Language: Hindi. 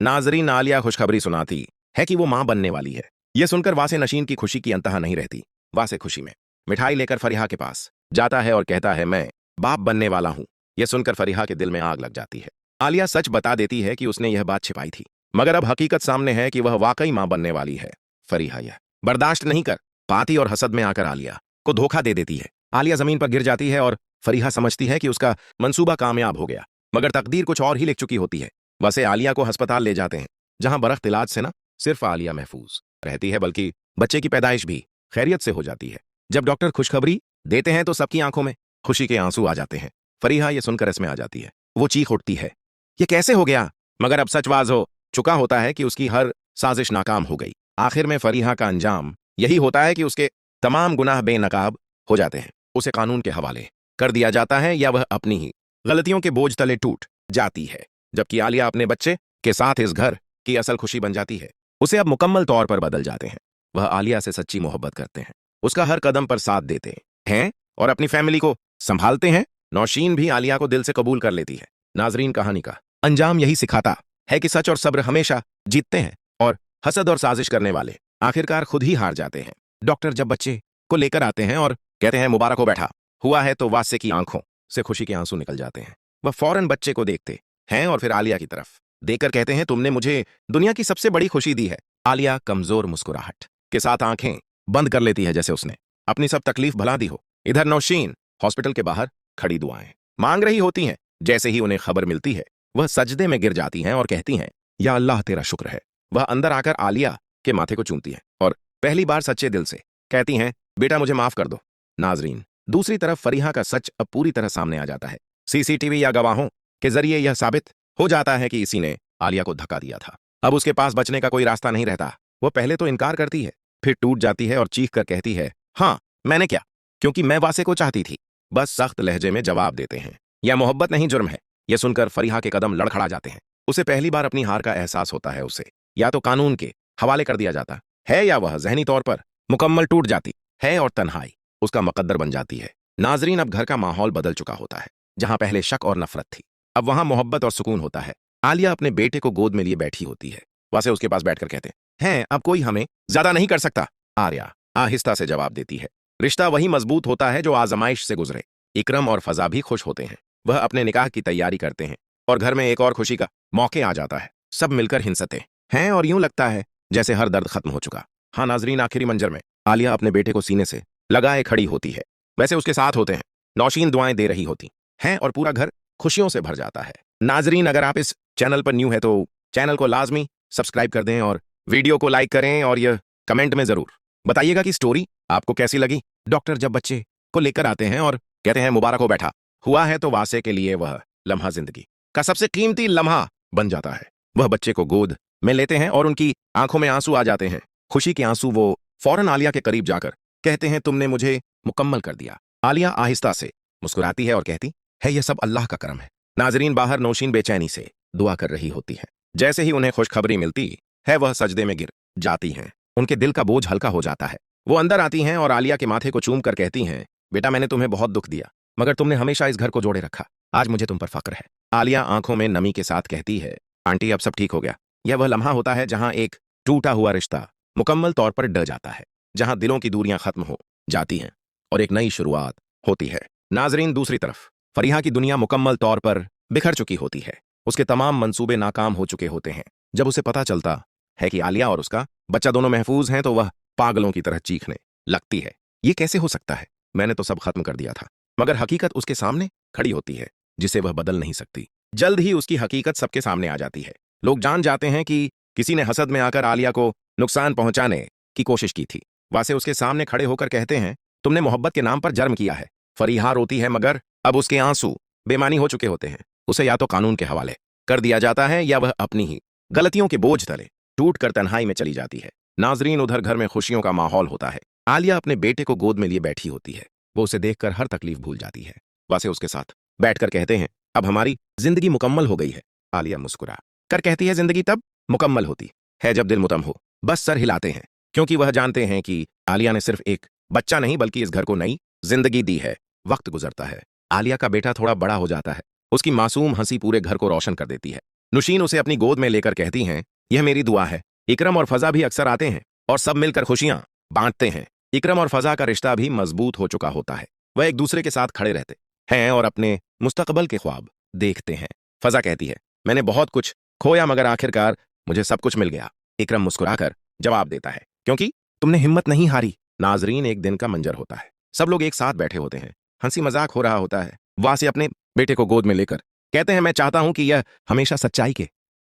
नाजरीन, आलिया खुशखबरी सुनाती है कि वो मां बनने वाली है। यह सुनकर वासे नशीन की खुशी की अंतहा नहीं रहती। वासे खुशी में मिठाई लेकर फरीहा के पास जाता है और कहता है, मैं बाप बनने वाला हूं। यह सुनकर फरीहा के दिल में आग लग जाती है। आलिया सच बता देती है कि उसने यह बात छिपाई थी, मगर अब हकीकत सामने है कि वह वाकई मां बनने वाली है। फरीहा यह बर्दाश्त नहीं कर पाती और हसद में आकर आलिया को धोखा दे देती है। आलिया जमीन पर गिर जाती है और फरीहा समझती है कि उसका मंसूबा कामयाब हो गया, मगर तकदीर कुछ और ही लिख चुकी होती है। वैसे आलिया को अस्पताल ले जाते हैं, जहां बरख्त इलाज से न सिर्फ आलिया महफूज रहती है, बल्कि बच्चे की पैदाइश भी खैरियत से हो जाती है। जब डॉक्टर खुशखबरी देते हैं तो सबकी आंखों में खुशी के आंसू आ जाते हैं। फरीहा ये सुनकर इसमें आ जाती है। वो चीख उठती है, ये कैसे हो गया? मगर अब सचवाज हो चुका होता है कि उसकी हर साजिश नाकाम हो गई। आखिर में फरीहा का अंजाम यही होता है कि उसके तमाम गुनाह बेनकाब हो जाते हैं। उसे कानून के हवाले कर दिया जाता है या वह अपनी ही गलतियों के बोझ तले टूट जाती है, जबकि आलिया अपने बच्चे के साथ इस घर की असल खुशी बन जाती है। उसे अब मुकम्मल तौर पर बदल जाते हैं। वह आलिया से सच्ची मोहब्बत करते हैं, उसका हर कदम पर साथ देते हैं और अपनी फैमिली को संभालते हैं। नौशीन भी आलिया को दिल से कबूल कर लेती है। नाजरीन, कहानी का अंजाम यही सिखाता है कि सच और सब्र हमेशा जीतते हैं और हसद और साजिश करने वाले आखिरकार खुद ही हार जाते हैं। डॉक्टर जब बच्चे को लेकर आते हैं और कहते हैं, मुबारक हो बैठा हुआ है, तो वासे की आंखों से खुशी के आंसू निकल जाते हैं। वह फौरन बच्चे को देखते हैं और फिर आलिया की तरफ देखकर कहते हैं, तुमने मुझे दुनिया की सबसे बड़ी खुशी दी है। आलिया कमजोर मुस्कुराहट के साथ आंखें बंद कर लेती है, जैसे उसने अपनी सब तकलीफ भुला दी हो। इधर नौशीन हॉस्पिटल के बाहर खड़ी दुआएं मांग रही होती हैं। जैसे ही उन्हें खबर मिलती है, वह सजदे में गिर जाती हैं और कहती हैं, या अल्लाह तेरा शुक्र है। वह अंदर आकर आलिया के माथे को चूमती है और पहली बार सच्चे दिल से कहती हैं, बेटा मुझे माफ कर दो। नाजरीन, दूसरी तरफ फरीहा का सच अब पूरी तरह सामने आ जाता है। सीसीटीवी या गवाहों के जरिए यह साबित हो जाता है कि इसी ने आलिया को धक्का दिया था। अब उसके पास बचने का कोई रास्ता नहीं रहता। वो पहले तो इनकार करती है, फिर टूट जाती है और चीख कर कहती है, हाँ मैंने क्या, क्योंकि मैं वासे को चाहती थी। बस सख्त लहजे में जवाब देते हैं, यह मोहब्बत नहीं जुर्म है। यह सुनकर फरीहा के कदम लड़खड़ा जाते हैं। उसे पहली बार अपनी हार का एहसास होता है। उसे या तो कानून के हवाले कर दिया जाता है या वह जहनी तौर पर मुकम्मल टूट जाती है और तन्हाई उसका मुकद्दर बन जाती है। नाजरीन, अब घर का माहौल बदल चुका होता है। जहां पहले शक और नफरत थी, अब वहां मोहब्बत और सुकून होता है। आलिया अपने बेटे को गोद में लिए बैठी होती है। वासे उसके पास बैठकर कहते हैं, अब कोई हमें ज्यादा नहीं कर सकता। आर्या आहिस्ता से जवाब देती है, रिश्ता वही मजबूत होता है जो आजमाइश से गुजरे। इकरम और फजा भी खुश होते हैं। वह अपने निकाह की तैयारी करते हैं और घर में एक और खुशी का मौके आ जाता है। सब मिलकर हिंसते हैं और यूं लगता है जैसे हर दर्द खत्म हो चुका। हाँ नाजरीन, आखिरी मंजर में आलिया अपने बेटे को सीने से लगाए खड़ी होती है। वैसे उसके साथ होते हैं नौशीन, दुआएं दे रही होती हैं और पूरा घर खुशियों से भर जाता है। नाजरीन, अगर आप इस चैनल पर न्यू है तो चैनल को लाजमी सब्सक्राइब कर दें और वीडियो को लाइक करें और यह कमेंट में जरूर बताइएगा कि स्टोरी आपको कैसी लगी। डॉक्टर जब बच्चे को लेकर आते हैं और कहते हैं, मुबारक हो बैठा हुआ है, तो वासे के लिए वह लम्हा जिंदगी का सबसे कीमती लम्हा बन जाता है। वह बच्चे को गोद में लेते हैं और उनकी आंखों में आंसू आ जाते हैं, खुशी के आंसू। वो फौरन आलिया के करीब जाकर कहते हैं, तुमने मुझे मुकम्मल कर दिया। आलिया आहिस्ता से मुस्कुराती है और कहती है, यह सब अल्लाह का करम है। नाजरीन, बाहर नौशीन बेचैनी से दुआ कर रही होती है। जैसे ही उन्हें खुशखबरी मिलती है, वह सजदे में गिर जाती हैं। उनके दिल का बोझ हल्का हो जाता है। वो अंदर आती हैं और आलिया के माथे को चूम कर कहती हैं, बेटा मैंने तुम्हें बहुत दुख दिया, मगर तुमने हमेशा इस घर को जोड़े रखा। आज मुझे तुम पर फक्र है। आलिया आंखों में नमी के साथ कहती है, आंटी अब सब ठीक हो गया। यह वह लम्हा होता है जहां एक टूटा हुआ रिश्ता मुकम्मल तौर पर डर जाता है, जहां दिलों की दूरियां खत्म हो जाती हैं और एक नई शुरुआत होती है। नाजरीन, दूसरी तरफ फरीहा की दुनिया मुकम्मल तौर पर बिखर चुकी होती है। उसके तमाम मंसूबे नाकाम हो चुके होते हैं। जब उसे पता चलता है कि आलिया और उसका बच्चा दोनों महफूज हैं, तो वह पागलों की तरह चीखने लगती है, ये कैसे हो सकता है? मैंने तो सब खत्म कर दिया था। मगर हकीकत उसके सामने खड़ी होती है, जिसे वह बदल नहीं सकती। जल्द ही उसकी हकीकत सबके सामने आ जाती है। लोग जान जाते हैं कि किसी ने हसद में आकर आलिया को नुकसान पहुंचाने की कोशिश की थी। वासे उसके सामने खड़े होकर कहते हैं, तुमने मोहब्बत के नाम पर जर्म किया है। फरीहा रोती है, मगर अब उसके आंसू बेमानी हो चुके होते हैं। उसे या तो कानून के हवाले कर दिया जाता है या वह अपनी ही गलतियों के बोझ तले टूट कर तन्हाई में चली जाती है। नाजरीन, उधर घर में खुशियों का माहौल होता है। आलिया अपने बेटे को गोद में लिए बैठी होती है। वो उसे देखकर हर तकलीफ भूल जाती है। वासे उसके साथ बैठकर कहते हैं, अब हमारी जिंदगी मुकम्मल हो गई है। आलिया मुस्कुरा कर कहती है, जिंदगी तब मुकम्मल होती है जब दिल मुतम हो। बस सर हिलाते हैं, क्योंकि वह जानते हैं कि आलिया ने सिर्फ एक बच्चा नहीं बल्कि इस घर को नई जिंदगी दी है। वक्त गुजरता है। आलिया का बेटा थोड़ा बड़ा हो जाता है। उसकी मासूम हंसी पूरे घर को रोशन कर देती है। नुशीन उसे अपनी गोद में लेकर कहती हैं, यह मेरी दुआ है। इकरम और फजा भी अक्सर आते हैं और सब मिलकर खुशियां बांटते हैं। इकरम और फजा का रिश्ता भी मजबूत हो चुका होता है। वह एक दूसरे के साथ खड़े रहते हैं और अपने मुस्तकबल के ख्वाब देखते हैं। फजा कहती है, मैंने बहुत कुछ खोया मगर आखिरकार मुझे सब कुछ मिल गया। इकरम मुस्कुराकर जवाब देता है, क्योंकि तुमने हिम्मत नहीं हारी। नाजरीन, एक दिन का मंजर होता है। सब लोग एक साथ बैठे होते हैं, हंसी मजाक हो रहा होता है। वासे अपने बेटे को गोद में लेकर कहते हैं, मैं चाहता हूं कि यह हमेशा सच्चाई के